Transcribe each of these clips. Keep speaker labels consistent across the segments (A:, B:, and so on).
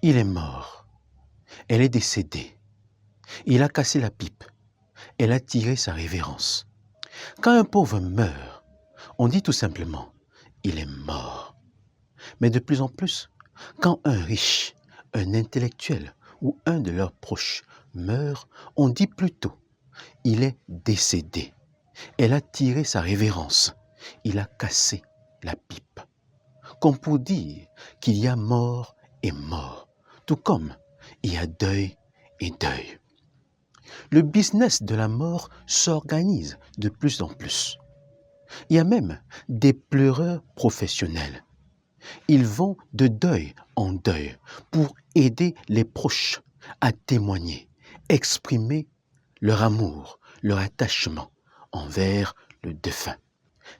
A: Il est mort. Elle est décédée. Il a cassé la pipe. Elle a tiré sa révérence. Quand un pauvre meurt, on dit tout simplement « il est mort ». Mais de plus en plus, quand un riche, un intellectuel ou un de leurs proches meurt, on dit plutôt « il est décédé ». Elle a tiré sa révérence. Il a cassé la pipe. Comme pour dire qu'il y a mort et mort, tout comme il y a deuil et deuil. Le business de la mort s'organise de plus en plus. Il y a même des pleureurs professionnels. Ils vont de deuil en deuil pour aider les proches à témoigner, exprimer leur amour, leur attachement envers le défunt.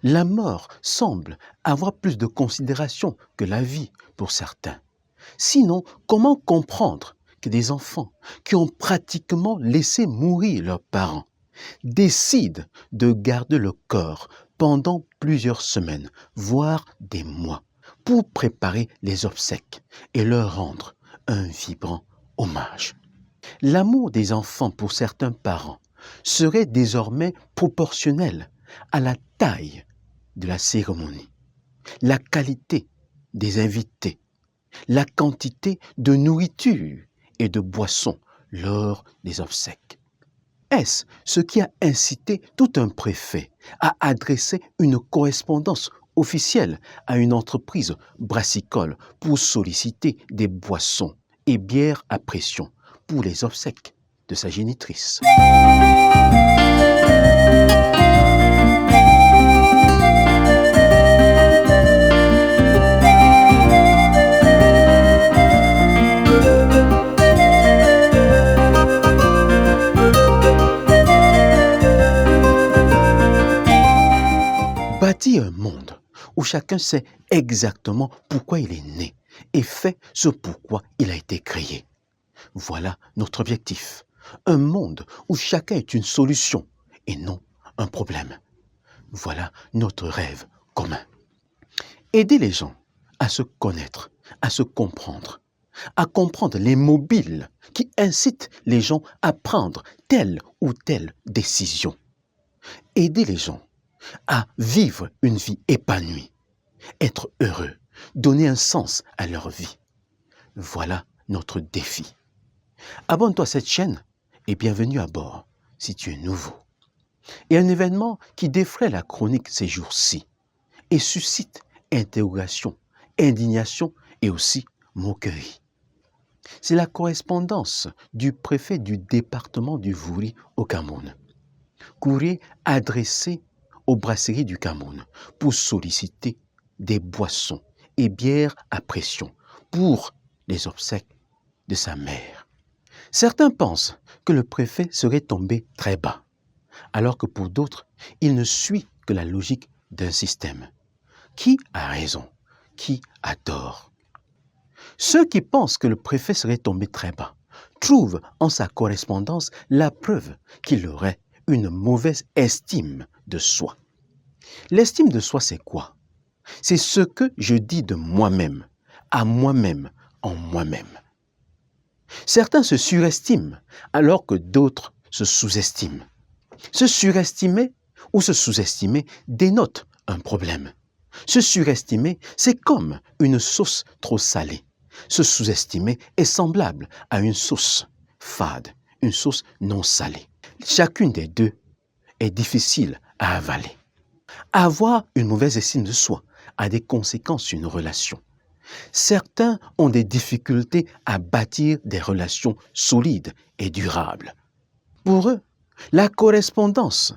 A: La mort semble avoir plus de considération que la vie pour certains. Sinon, comment comprendre que des enfants qui ont pratiquement laissé mourir leurs parents décident de garder le corps pendant plusieurs semaines, voire des mois, pour préparer les obsèques et leur rendre un vibrant hommage? L'amour des enfants pour certains parents serait désormais proportionnel à la taille de la cérémonie, la qualité des invités, la quantité de nourriture et de boissons lors des obsèques. Est-ce ce qui a incité tout un préfet à adresser une correspondance officielle à une entreprise brassicole pour solliciter des boissons et bières à pression pour les obsèques de sa génitrice? Bâtir un monde où chacun sait exactement pourquoi il est né et fait ce pourquoi il a été créé. Voilà notre objectif. Un monde où chacun est une solution et non un problème. Voilà notre rêve commun. Aider les gens à se connaître, à se comprendre, à comprendre les mobiles qui incitent les gens à prendre telle ou telle décision. Aider les gens à vivre une vie épanouie, être heureux, donner un sens à leur vie. Voilà notre défi. Abonne-toi à cette chaîne et bienvenue à bord si tu es nouveau. Et un événement qui défraie la chronique ces jours-ci et suscite interrogation, indignation et aussi moquerie. C'est la correspondance du préfet du département du Vouri au Cameroun. Courrier adressé aux brasseries du Cameroun pour solliciter des boissons et bières à pression pour les obsèques de sa mère. Certains pensent que le préfet serait tombé très bas, alors que pour d'autres, il ne suit que la logique d'un système. Qui a raison? Qui a tort? Ceux qui pensent que le préfet serait tombé très bas trouvent en sa correspondance la preuve qu'il aurait une mauvaise estime de soi. L'estime de soi, c'est quoi? C'est ce que je dis de moi-même, à moi-même, en moi-même. Certains se surestiment alors que d'autres se sous-estiment. Se surestimer ou se sous-estimer dénote un problème. Se surestimer, c'est comme une sauce trop salée. Se sous-estimer est semblable à une sauce fade, une sauce non salée. Chacune des deux est difficile à avaler. Avoir une mauvaise estime de soi a des conséquences sur une relation. Certains ont des difficultés à bâtir des relations solides et durables. Pour eux, la correspondance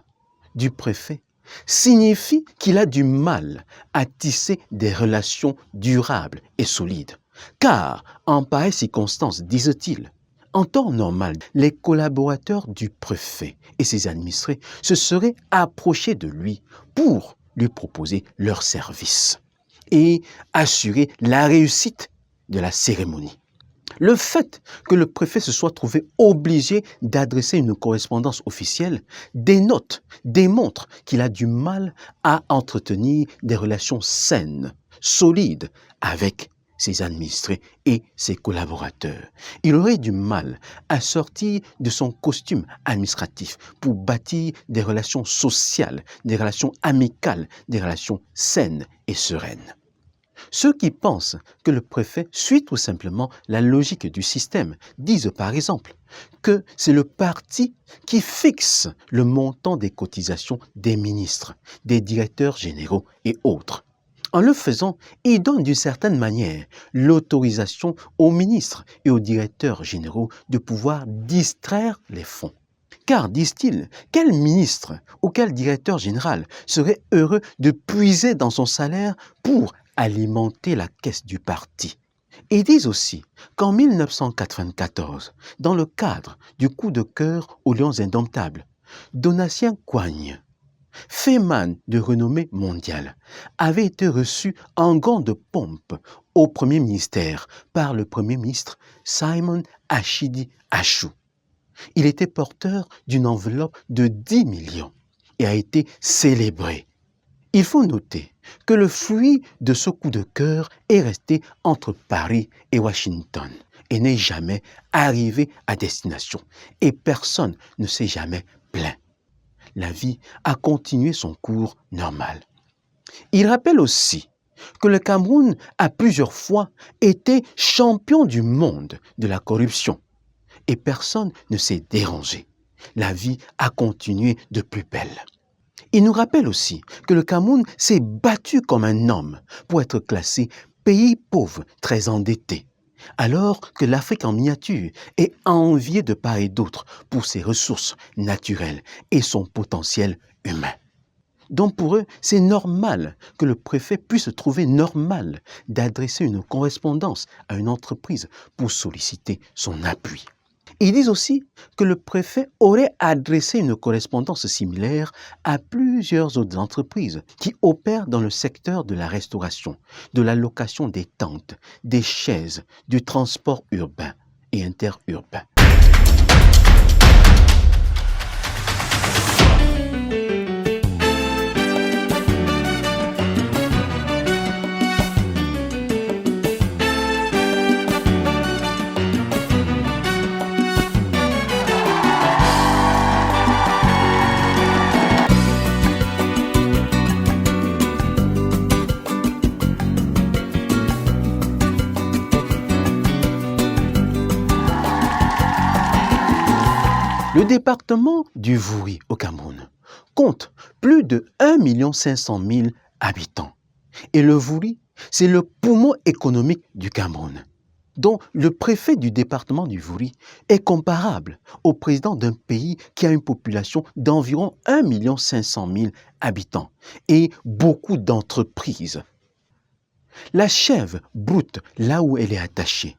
A: du préfet signifie qu'il a du mal à tisser des relations durables et solides. Car, en pareille circonstance, disent-ils, en temps normal, les collaborateurs du préfet et ses administrés se seraient approchés de lui pour lui proposer leurs services et assurer la réussite de la cérémonie. Le fait que le préfet se soit trouvé obligé d'adresser une correspondance officielle démontre qu'il a du mal à entretenir des relations saines, solides avec ses administrés et ses collaborateurs. Il aurait du mal à sortir de son costume administratif pour bâtir des relations sociales, des relations amicales, des relations saines et sereines. Ceux qui pensent que le préfet suit tout simplement la logique du système disent par exemple que c'est le parti qui fixe le montant des cotisations des ministres, des directeurs généraux et autres. En le faisant, il donne d'une certaine manière l'autorisation aux ministres et aux directeurs généraux de pouvoir distraire les fonds. Car, disent-ils, quel ministre ou quel directeur général serait heureux de puiser dans son salaire pour alimenter la caisse du parti? Ils disent aussi qu'en 1994, dans le cadre du coup de cœur aux Lions indomptables, Donatien Coigne, Féman de renommée mondiale, avait été reçu en grande pompe au Premier ministère par le Premier ministre Simon Achidi Achou. Il était porteur d'une enveloppe de 10 millions et a été célébré. Il faut noter que le fruit de ce coup de cœur est resté entre Paris et Washington et n'est jamais arrivé à destination et personne ne s'est jamais plaint. La vie a continué son cours normal. Il rappelle aussi que le Cameroun a plusieurs fois été champion du monde de la corruption et personne ne s'est dérangé. La vie a continué de plus belle. Il nous rappelle aussi que le Cameroun s'est battu comme un homme pour être classé pays pauvre très endetté, alors que l'Afrique en miniature est enviée de part et d'autre pour ses ressources naturelles et son potentiel humain. Donc pour eux, c'est normal que le préfet puisse trouver normal d'adresser une correspondance à une entreprise pour solliciter son appui. Ils disent aussi que le préfet aurait adressé une correspondance similaire à plusieurs autres entreprises qui opèrent dans le secteur de la restauration, de la location des tentes, des chaises, du transport urbain et interurbain. Le département du Vouri au Cameroun compte plus de 1 500 000 habitants. Et le Vouri, c'est le poumon économique du Cameroun. Donc le préfet du département du Vouri est comparable au président d'un pays qui a une population d'environ 1 500 000 habitants et beaucoup d'entreprises. La chèvre broute là où elle est attachée.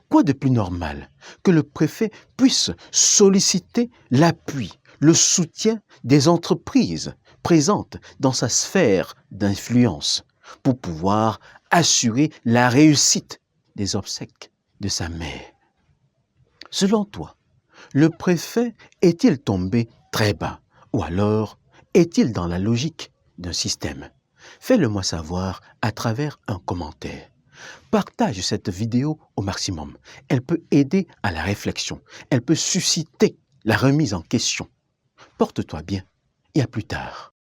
A: Quoi de plus normal que le préfet puisse solliciter l'appui, le soutien des entreprises présentes dans sa sphère d'influence pour pouvoir assurer la réussite des obsèques de sa mère? Selon toi, le préfet est-il tombé très bas ou alors est-il dans la logique d'un système? Fais-le moi savoir à travers un commentaire. Partage cette vidéo au maximum. Elle peut aider à la réflexion. Elle peut susciter la remise en question. Porte-toi bien et à plus tard.